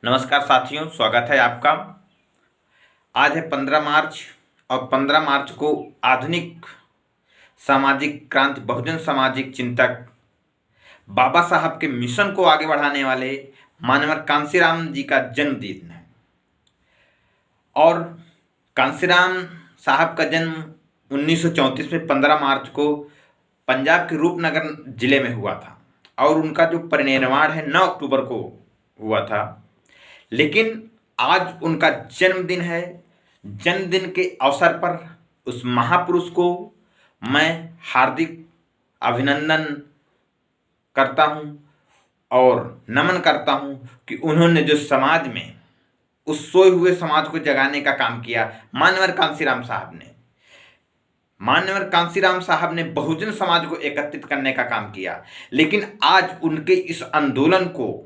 नमस्कार साथियों, स्वागत है आपका। आज है 15 मार्च और 15 मार्च को आधुनिक सामाजिक क्रांति बहुजन सामाजिक चिंतक बाबा साहब के मिशन को आगे बढ़ाने वाले मानवर कांसीराम जी का जन्मदिन है। और कांसीराम साहब का जन्म 1934 में 15 मार्च को पंजाब के रूपनगर जिले में हुआ था और उनका जो परिनिर्वाण है 9 अक्टूबर को हुआ था। लेकिन आज उनका जन्मदिन है। जन्मदिन के अवसर पर उस महापुरुष को मैं हार्दिक अभिनंदन करता हूं और नमन करता हूं कि उन्होंने जो समाज में उस सोए हुए समाज को जगाने का काम किया, मानवर कांसीराम साहब ने बहुजन समाज को एकत्रित करने का काम किया। लेकिन आज उनके इस आंदोलन को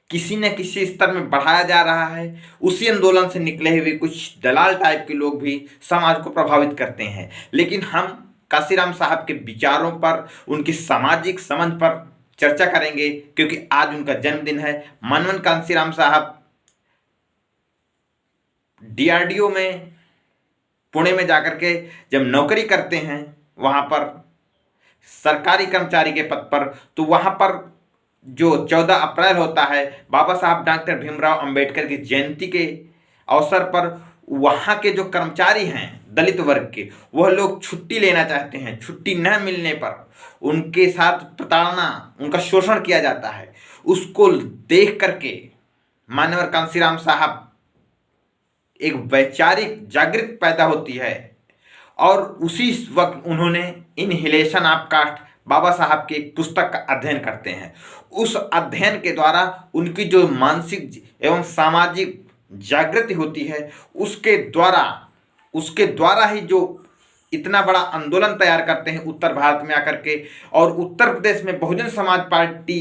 किसी न किसी स्तर में बढ़ाया जा रहा है। उसी आंदोलन से निकले हुए कुछ दलाल टाइप के लोग भी समाज को प्रभावित करते हैं। लेकिन हम कांसीराम साहब के विचारों पर, उनकी सामाजिक समझ पर चर्चा करेंगे, क्योंकि आज उनका जन्मदिन है। मानवन कांसीराम साहब डीआरडीओ में पुणे में जाकर के जब नौकरी करते हैं, वहां पर सरकारी कर्मचारी के पद पर, तो वहां पर जो 14 अप्रैल होता है, बाबा साहब डॉक्टर भीमराव अंबेडकर की जयंती के अवसर पर वहाँ के जो कर्मचारी हैं दलित वर्ग के, वह लोग छुट्टी लेना चाहते हैं। छुट्टी न मिलने पर उनके साथ प्रताड़ना, उनका शोषण किया जाता है। उसको देख करके मानवर कांसीराम साहब एक वैचारिक जागृति पैदा होती है और उसी वक्त उन्होंने इनहिलेशन ऑफ कास्ट बाबा साहब की एक पुस्तक का अध्ययन करते हैं। उस अध्ययन के द्वारा उनकी जो मानसिक एवं सामाजिक जागृति होती है, उसके द्वारा ही जो इतना बड़ा आंदोलन तैयार करते हैं उत्तर भारत में आकर के, और उत्तर प्रदेश में बहुजन समाज पार्टी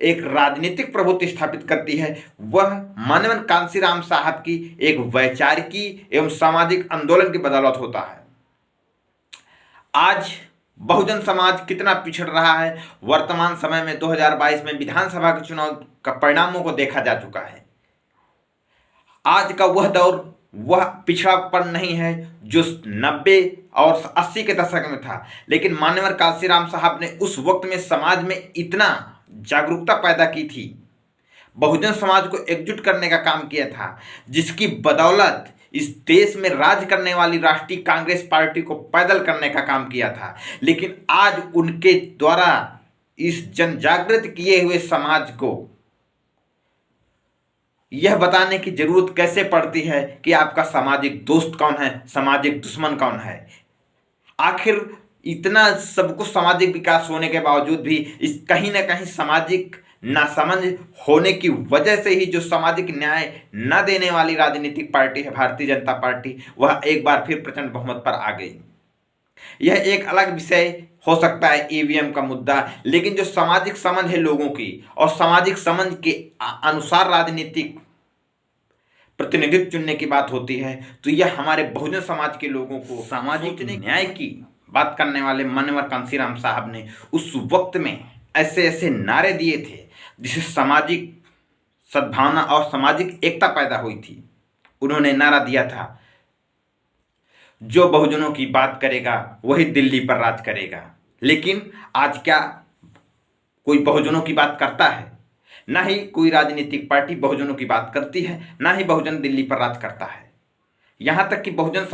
एक राजनीतिक प्रभुत्व स्थापित करती है। वह मानवन कांसीराम साहब की एक वैचारिकी एवं सामाजिक आंदोलन की बदौलत होता है। आज बहुजन समाज कितना पिछड़ रहा है, वर्तमान समय में 2022 में विधानसभा के चुनाव का परिणामों को देखा जा चुका है। आज का वह दौर वह पिछड़ापन नहीं है जो 90 और 80 के दशक में था। लेकिन मानवर कांसीराम साहब ने उस वक्त में समाज में इतना जागरूकता पैदा की थी, बहुजन समाज को एकजुट करने का काम किया था, जिसकी बदौलत इस देश में राज करने वाली राष्ट्रीय कांग्रेस पार्टी को पैदल करने का काम किया था। लेकिन आज उनके द्वारा इस जन जागृत किए हुए समाज को यह बताने की जरूरत कैसे पड़ती है कि आपका सामाजिक दोस्त कौन है, सामाजिक दुश्मन कौन है। आखिर इतना सब कुछ सामाजिक विकास होने के बावजूद भी इस कहीं ना कहीं सामाजिक नासमझ होने की वजह से ही जो सामाजिक न्याय न देने वाली राजनीतिक पार्टी है भारतीय जनता पार्टी, वह एक बार फिर प्रचंड बहुमत पर आ गई। यह एक अलग विषय हो सकता है, ईवीएम का मुद्दा, लेकिन जो सामाजिक समझ है लोगों की और सामाजिक समझ के अनुसार राजनीतिक प्रतिनिधित्व चुनने की बात होती है, तो यह हमारे बहुजन समाज के लोगों को सामाजिक न्याय की बात करने वाले मानवर कांसीराम साहब ने उस वक्त में ऐसे ऐसे नारे दिए थे जिससे सामाजिक सद्भावना और सामाजिक एकता पैदा हुई थी। उन्होंने नारा दिया था, जो बहुजनों की बात करेगा वही दिल्ली पर राज करेगा। लेकिन आज क्या कोई बहुजनों की बात करता है? ना ही कोई राजनीतिक पार्टी बहुजनों की बात करती है, ना ही बहुजन दिल्ली पर राज करता है। यहाँ तक कि बहुजन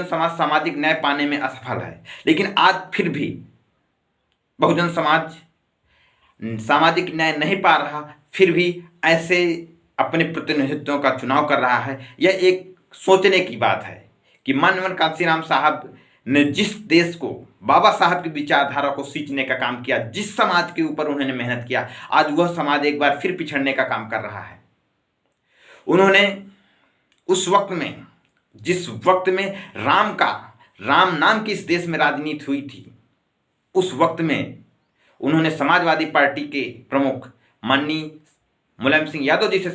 समाज सामाजिक न्याय पाने में असफल है। लेकिन आज फिर भी बहुजन समाज सामाजिक न्याय नहीं पा रहा, फिर भी ऐसे अपने प्रतिनिधित्वों का चुनाव कर रहा है। यह एक सोचने की बात है कि मानवन कांसीराम साहब ने जिस देश को, बाबा साहब की विचारधारा को सींचने का काम किया, जिस समाज के ऊपर उन्होंने मेहनत किया, आज वह समाज एक बार फिर पिछड़ने का काम कर रहा है। उन्होंने उस वक्त में, जिस वक्त में राम नाम की इस देश में राजनीति हुई थी, उस वक्त में उन्होंने समाजवादी पार्टी के प्रमुख माननीय मुलायम सिंह यादव जी से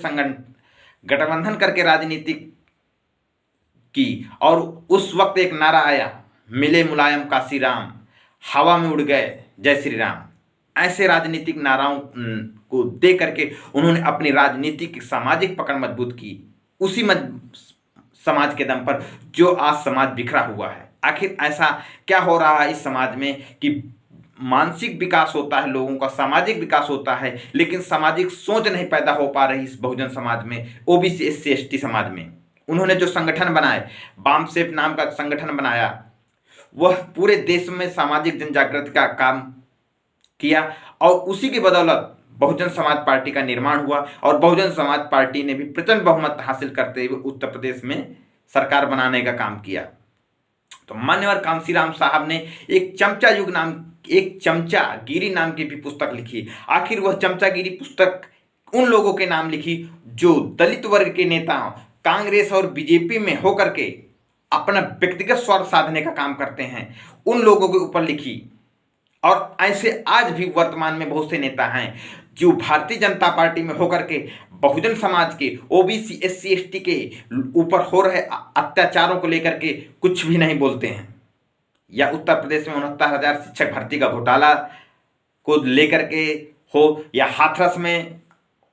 गठबंधन करके राजनीति की। और उस वक्त एक नारा आया, मिले मुलायम कांसीराम, हवा में उड़ गए जय श्री राम। ऐसे राजनीतिक नाराओं को दे करके उन्होंने अपनी राजनीतिक सामाजिक पकड़ मजबूत की, उसी समाज के दम पर जो आज समाज बिखरा हुआ है। आखिर ऐसा क्या हो रहा है इस समाज में कि मानसिक विकास होता है लोगों का, सामाजिक विकास होता है, लेकिन सामाजिक सोच नहीं पैदा हो पा रही इस बहुजन समाज में, ओबीसी एससी एसटी समाज में। उन्होंने जो संगठन बनाए, बामसेफ नाम का संगठन बनाया, वह पूरे देश में सामाजिक जनजागृति का काम किया और उसी की बदौलत बहुजन समाज पार्टी का निर्माण हुआ और बहुजन समाज पार्टी ने भी प्रचंड बहुमत हासिल करते हुए उत्तर प्रदेश में सरकार बनाने का काम किया। तो मान्यवर कांशीराम साहब ने एक चमचागिरी नाम की भी पुस्तक लिखी। आखिर वह चमचागिरी पुस्तक उन लोगों के नाम लिखी जो दलित वर्ग के नेता कांग्रेस और बीजेपी में होकर के अपना व्यक्तिगत स्वार्थ साधने का काम करते हैं, उन लोगों के ऊपर लिखी। और ऐसे आज भी वर्तमान में बहुत से नेता हैं जो भारतीय जनता पार्टी में होकर के बहुजन समाज के, ओबीसी एससी एसटी के ऊपर हो रहे अत्याचारों को लेकर के कुछ भी नहीं बोलते हैं, या उत्तर प्रदेश में 69,000 शिक्षक भर्ती का घोटाला को लेकर के हो, या हाथरस में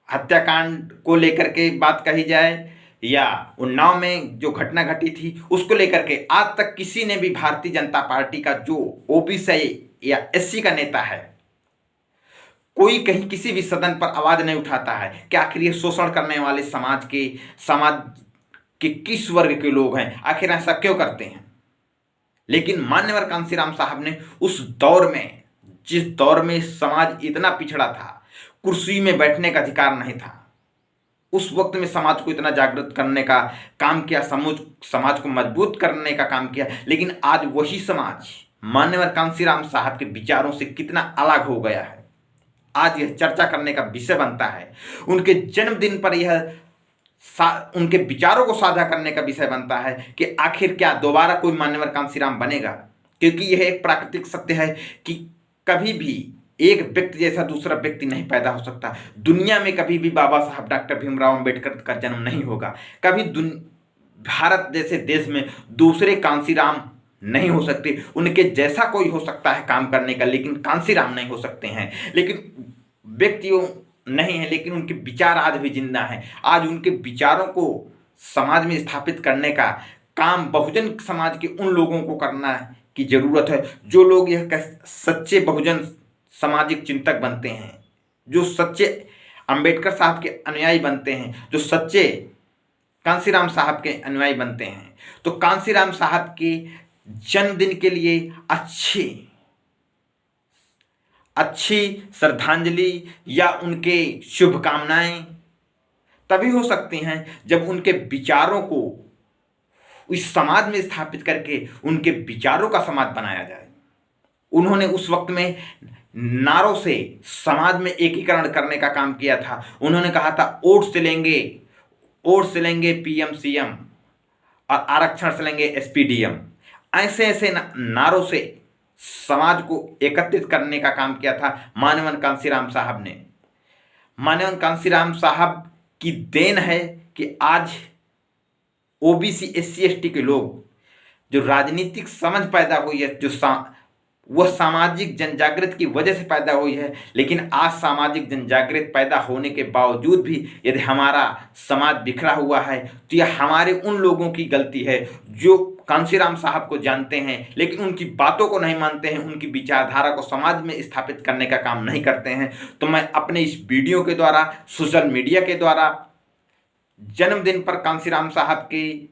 हत्याकांड को लेकर के बात कही जाए, या उन्नाव में जो घटना घटी थी उसको लेकर के, आज तक किसी ने भी भारतीय जनता पार्टी का जो ओबीसी या एससी का नेता है, कोई कहीं किसी भी सदन पर आवाज नहीं उठाता है कि आखिर ये शोषण करने वाले समाज के किस वर्ग के लोग हैं, आखिर ऐसा क्यों करते हैं। लेकिन मान्यवर कांशीराम साहब ने उस दौर में, जिस दौर में समाज इतना पिछड़ा था, कुर्सी में बैठने का अधिकार नहीं था, उस वक्त में समाज को इतना जागृत करने का काम किया, समाज को मजबूत करने का काम किया। लेकिन आज वही समाज मान्यवर कांशीराम साहब के विचारों से कितना अलग हो गया है, आज यह चर्चा करने का विषय बनता है। उनके जन्मदिन पर यह उनके विचारों को साझा करने का विषय बनता है कि आखिर क्या दोबारा कोई मान्यवर कांशीराम बनेगा, क्योंकि यह एक प्राकृतिक सत्य है कि कभी भी एक व्यक्ति जैसा दूसरा व्यक्ति नहीं पैदा हो सकता। दुनिया में कभी भी बाबा साहब डॉक्टर भीमराव अंबेडकर का जन्म नहीं होगा, कभी भारत जैसे देश में दूसरे कांशीराम नहीं हो सकते। उनके जैसा कोई हो सकता है काम करने का, लेकिन कांशीराम नहीं हो सकते हैं। लेकिन व्यक्तियों नहीं है, लेकिन उनके विचार आज भी जिंदा हैं। आज उनके विचारों को समाज में स्थापित करने का काम बहुजन समाज के उन लोगों को करना की जरूरत है, जो लोग यह सच्चे बहुजन सामाजिक चिंतक बनते हैं, जो सच्चे अंबेडकर साहब के अनुयायी बनते हैं, जो सच्चे कांशीराम साहब के अनुयायी बनते हैं। तो कांशीराम साहब के जन्मदिन के लिए अच्छी श्रद्धांजलि या उनके शुभकामनाएं तभी हो सकती हैं जब उनके विचारों को इस समाज में स्थापित करके उनके विचारों का समाज बनाया जाए। उन्होंने उस वक्त में नारों से समाज में एकीकरण करने का काम किया था। उन्होंने कहा था वोट से लेंगे पीएम सीएम और आरक्षण से लेंगे एसपीडीएम। ऐसे ऐसे नारों से समाज को एकत्रित करने का काम किया था मान्यवर कांशीराम साहब ने। मान्यवर कांशीराम साहब की देन है कि आज ओबीसी एससी एसटी के लोग जो राजनीतिक समझ पैदा हुई है, जो वह सामाजिक जनजागृति की वजह से पैदा हुई है। लेकिन आज सामाजिक जनजागृति पैदा होने के बावजूद भी यदि हमारा समाज बिखरा हुआ है तो यह हमारे उन लोगों की गलती है जो कांशीराम साहब को जानते हैं लेकिन उनकी बातों को नहीं मानते हैं, उनकी विचारधारा को समाज में स्थापित करने का काम नहीं करते हैं। तो मैं अपने इस वीडियो के द्वारा, सोशल मीडिया के द्वारा जन्मदिन पर कांशीराम साहब की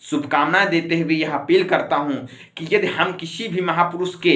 शुभकामनाएं देते हुए यह अपील करता हूं कि यदि हम किसी भी महापुरुष के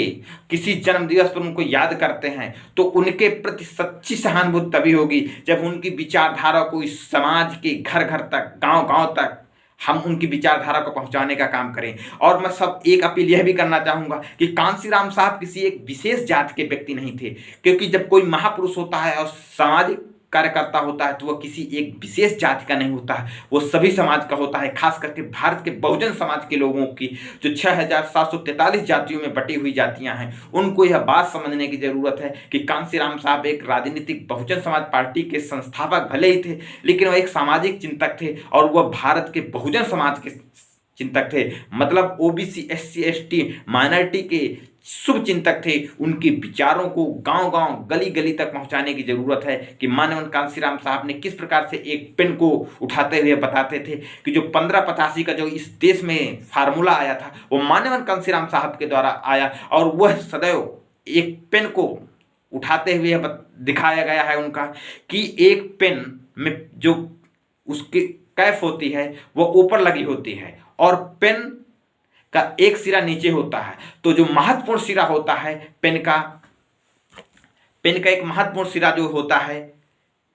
किसी जन्म दिवस पर उनको याद करते हैं तो उनके प्रति सच्ची सहानुभूति तभी होगी जब उनकी विचारधारा को इस समाज के घर घर तक, गांव गांव तक हम उनकी विचारधारा को पहुंचाने का काम करें। और मैं सब एक अपील यह भी करना चाहूँगा कि कांशीराम साहब किसी एक विशेष जाति के व्यक्ति नहीं थे, क्योंकि जब कोई महापुरुष होता है और सामाजिक कार्यकर्ता होता है तो वह किसी एक विशेष जाति का नहीं होता है, वो सभी समाज का होता है। खास करके भारत के बहुजन समाज के लोगों की जो 6,743 जातियों में बटी हुई जातियां हैं, उनको यह बात समझने की जरूरत है कि कांशीराम साहब एक राजनीतिक बहुजन समाज पार्टी के संस्थापक भले ही थे, लेकिन वह एक सामाजिक चिंतक थे और वह भारत के बहुजन समाज के चिंतक थे। मतलब ओबीसी एससी एसटी माइनॉरिटी के शुभ चिंतक थे, उनके विचारों को गांव-गांव, गली-गली तक पहुंचाने की जरूरत है कि मानवंत कांशीराम साहब ने किस प्रकार से एक पेन को उठाते हुए बताते थे कि जो 1585 का जो इस देश में फार्मूला आया था वो मानवंत कांशीराम साहब के द्वारा आया, और वह सदैव एक पेन को उठाते हुए दिखाया गया है उनका कि एक पेन में जो उसकी कैप होती है वो ऊपर लगी होती है और पेन का एक सिरा नीचे होता है। तो जो महत्वपूर्ण सिरा होता है पेन का एक महत्वपूर्ण सिरा जो होता है,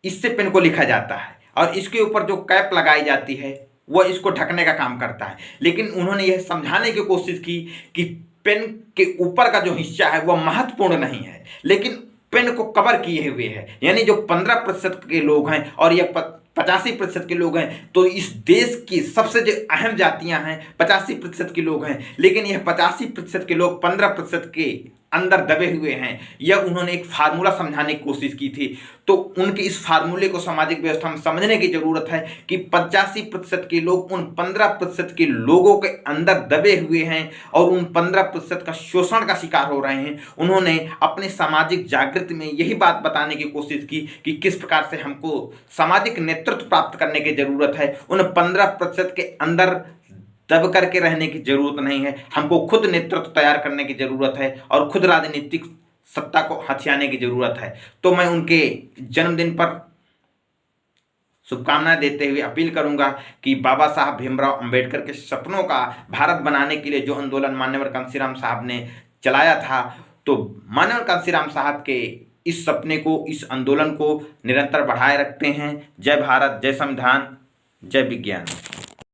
इससे पेन को लिखा जाता है, और इसके ऊपर जो कैप लगाई जाती है वह इसको ढकने का काम करता है। लेकिन उन्होंने यह समझाने की कोशिश की कि पेन के ऊपर का जो हिस्सा है वह महत्वपूर्ण नहीं है, लेकिन पेन को कवर किए हुए है। यानी जो 15% के लोग हैं और यह 85% के लोग हैं, तो इस देश की सबसे जो अहम जातियां हैं 85% के लोग हैं, लेकिन यह 85% के लोग 15% के अंदर दबे हुए हैं। यह उन्होंने एक फार्मूला समझाने की कोशिश की थी। तो उनके इस फार्मूले को सामाजिक व्यवस्था में समझने की जरूरत है कि 85% के लोग उन 15% के लोगों के अंदर दबे हुए हैं और उन 15% का शोषण का शिकार हो रहे हैं। उन्होंने अपने सामाजिक जागृति में यही बात बताने की कोशिश की कि किस प्रकार से हमको सामाजिक नेतृत्व प्राप्त करने की जरूरत है। उन 15% के अंदर दब करके रहने की जरूरत नहीं है, हमको खुद नेतृत्व तैयार करने की जरूरत है और खुद राजनीतिक सत्ता को हथियाने की जरूरत है। तो मैं उनके जन्मदिन पर शुभकामनाएं देते हुए अपील करूंगा कि बाबा साहब भीमराव अंबेडकर के सपनों का भारत बनाने के लिए जो आंदोलन मान्यवर कांशीराम साहब ने चलाया था, तो मान्यवर कांशीराम साहब के इस सपने को, इस आंदोलन को निरंतर बढ़ाए रखते हैं। जय भारत, जय संविधान, जय विज्ञान।